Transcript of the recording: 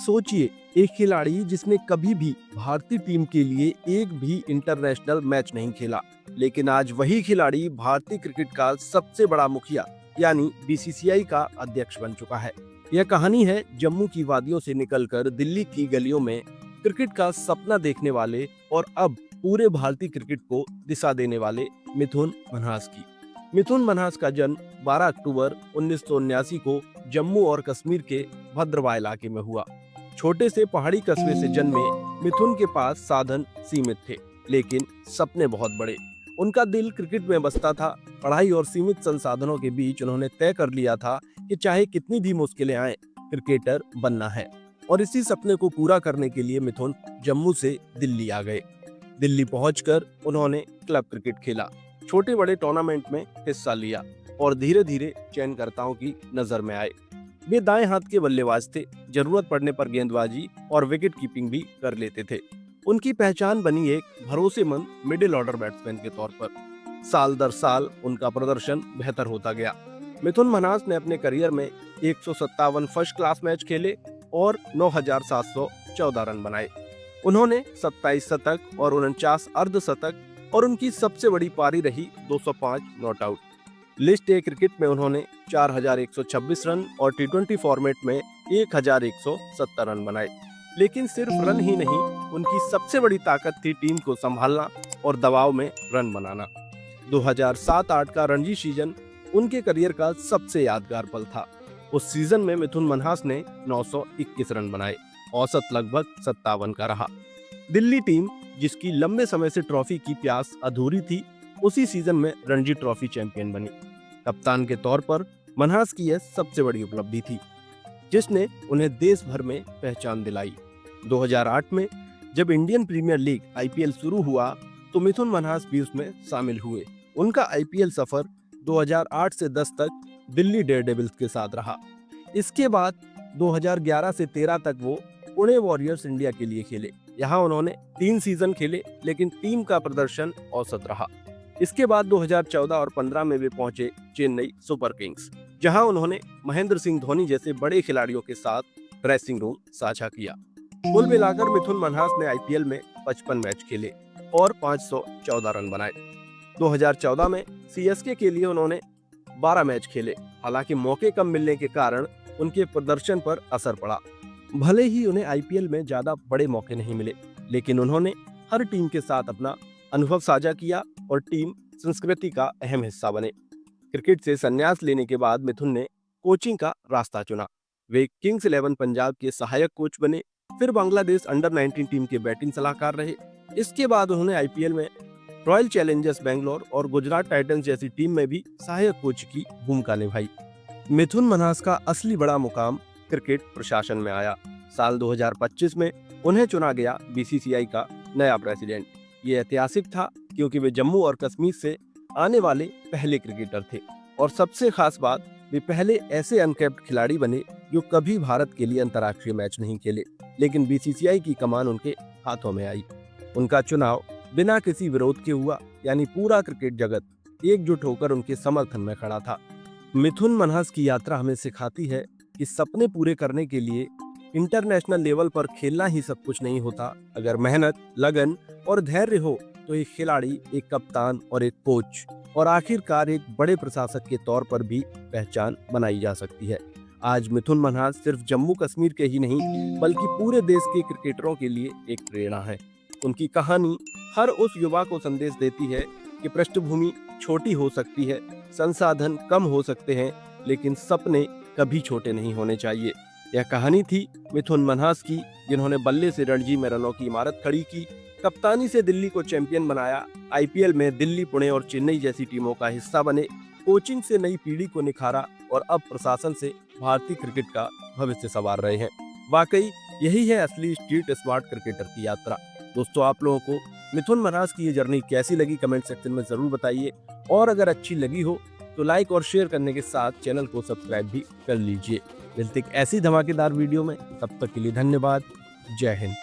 सोचिए, एक खिलाड़ी जिसने कभी भी भारतीय टीम के लिए एक भी इंटरनेशनल मैच नहीं खेला, लेकिन आज वही खिलाड़ी भारतीय क्रिकेट का सबसे बड़ा मुखिया यानी बीसीसीआई का अध्यक्ष बन चुका है। यह कहानी है जम्मू की वादियों से निकलकर दिल्ली की गलियों में क्रिकेट का सपना देखने वाले और अब पूरे भारतीय क्रिकेट को दिशा देने वाले मिथुन मन्हास की। मिथुन मन्हास का जन्म 12 अक्टूबर 1979 को जम्मू और कश्मीर के भद्रवाह इलाके में हुआ। छोटे से पहाड़ी कस्बे से जन्मे मिथुन के पास साधन सीमित थे, लेकिन सपने बहुत बड़े। उनका दिल क्रिकेट में बसता था। पढ़ाई और सीमित संसाधनों के बीच उन्होंने तय कर लिया था कि चाहे कितनी भी मुश्किलें आए, क्रिकेटर बनना है। और इसी सपने को पूरा करने के लिए मिथुन जम्मू से दिल्ली आ गए। दिल्ली पहुंचकर उन्होंने क्लब क्रिकेट खेला, छोटे बड़े टूर्नामेंट में हिस्सा लिया और धीरे धीरे चयनकर्ताओं की नजर में आए। वे दाएं हाथ के बल्लेबाज थे, जरूरत पड़ने पर गेंदबाजी और विकेट कीपिंग भी कर लेते थे। उनकी पहचान बनी एक भरोसेमंद मिडिल ऑर्डर बैट्समैन के तौर पर। साल दर साल उनका प्रदर्शन बेहतर होता गया। मिथुन मन्हास ने अपने करियर में 157 फर्स्ट क्लास मैच खेले और 9,714 रन बनाए। उन्होंने 27 शतक और 49 अर्धशतक और उनकी सबसे बड़ी पारी रही 205 not out. List A cricket में उन्होंने 4,126 रन और टी20 फॉर्मेट में 1,170 रन बनाए। लेकिन सिर्फ रन ही नहीं, उनकी सबसे बड़ी ताकत थी टीम को संभालना और दबाव में रन बनाना। 2007-8 का रणजी सीजन उनके करियर का सबसे यादगार पल था। उस सीजन में मिथुन मन्हास ने 921 रन बनाए, औसत लगभग 57 का रहा। दिल्ली टीम, जिसकी लंबे समय से ट्रॉफी की प्यास अधूरी थी, उसी सीजन में रणजी ट्रॉफी चैंपियन बनी। कप्तान के तौर पर मन्हास की यह सबसे बड़ी उपलब्धि थी, जिसने उन्हें देश भर में पहचान दिलाई। 2008 में जब इंडियन प्रीमियर लीग आईपीएल शुरू हुआ तो मिथुन मन्हास भी उसमें शामिल हुए। उनका आईपीएल सफर 2008 से 10 तक दिल्ली डेयरडेविल्स के साथ रहा। इसके बाद 2011 से 13 तक वो पुणे वॉरियर्स इंडिया के लिए खेले। यहाँ उन्होंने 3 सीजन खेले, लेकिन टीम का प्रदर्शन औसत रहा। इसके बाद 2014 और 15 में वे पहुंचे चेन्नई सुपर किंग्स, जहां उन्होंने महेंद्र सिंह धोनी जैसे बड़े खिलाड़ियों के साथ ड्रेसिंग रूम साझा किया। कुल मिलाकर मिथुन मन्हास ने आईपीएल में 55 मैच खेले और 514 रन बनाए। 2014 में सीएसके के लिए उन्होंने 12 मैच खेले। हालांकि मौके कम मिलने के कारण उनके प्रदर्शन पर असर पड़ा। भले ही उन्हें आईपीएल में ज्यादा बड़े मौके नहीं मिले, लेकिन उन्होंने हर टीम के साथ अपना अनुभव साझा किया और टीम संस्कृति का अहम हिस्सा बने। क्रिकेट से संन्यास लेने के बाद मिथुन ने कोचिंग का रास्ता चुना। वे किंग्स 11 पंजाब के सहायक कोच बने, फिर बांग्लादेश अंडर 19 टीम के बैटिंग सलाहकार रहे। इसके बाद उन्होंने आईपीएल में रॉयल चैलेंजर्स बेंगलोर और गुजरात टाइटंस जैसी टीम में भी सहायक कोच की भूमिका निभाई। मिथुन मन्हास का असली बड़ा मुकाम क्रिकेट प्रशासन में आया। साल 2025 में उन्हें चुना गया बीसीसीआई का नया प्रेसिडेंट। ये ऐतिहासिक था क्योंकि वे जम्मू और कश्मीर से आने वाले पहले क्रिकेटर थे और सबसे खास बात, वे पहले ऐसे अनकैप्ड खिलाड़ी बने जो कभी भारत के लिए अंतर्राष्ट्रीय मैच नहीं खेले, लेकिन बीसीसीआई की कमान उनके हाथों में आई। उनका चुनाव बिना किसी विरोध के हुआ, यानी पूरा क्रिकेट जगत एकजुट होकर उनके समर्थन में खड़ा था। मिथुन मन्हास की यात्रा हमें सिखाती है कि सपने पूरे करने के लिए इंटरनेशनल लेवल पर खेलना ही सब कुछ नहीं होता। अगर मेहनत, लगन और धैर्य हो तो एक खिलाड़ी, एक कप्तान और एक कोच और आखिरकार एक बड़े प्रशासक के तौर पर भी पहचान बनाई जा सकती है। आज मिथुन मन्हास सिर्फ जम्मू कश्मीर के ही नहीं, बल्कि पूरे देश के क्रिकेटरों के लिए एक प्रेरणा है। उनकी कहानी हर उस युवा को संदेश देती है कि पृष्ठभूमि छोटी हो सकती है, संसाधन कम हो सकते हैं, लेकिन सपने कभी छोटे नहीं होने चाहिए। यह कहानी थी मिथुन मन्हास की, जिन्होंने बल्ले से रणजी में रनों की इमारत खड़ी की, कप्तानी से दिल्ली को चैंपियन बनाया, आईपीएल में दिल्ली, पुणे और चेन्नई जैसी टीमों का हिस्सा बने, कोचिंग से नई पीढ़ी को निखारा और अब प्रशासन से भारतीय क्रिकेट का भविष्य संवार रहे हैं। वाकई यही है असली स्ट्रीट स्मार्ट क्रिकेटर की यात्रा। दोस्तों, आप लोगों को मिथुन मन्हास की ये जर्नी कैसी लगी कमेंट सेक्शन में जरूर बताइए, और अगर अच्छी लगी हो तो लाइक और शेयर करने के साथ चैनल को सब्सक्राइब भी कर लीजिए। मिलते एक ऐसी धमाकेदार वीडियो में, तब तक के लिए धन्यवाद। जय हिंद।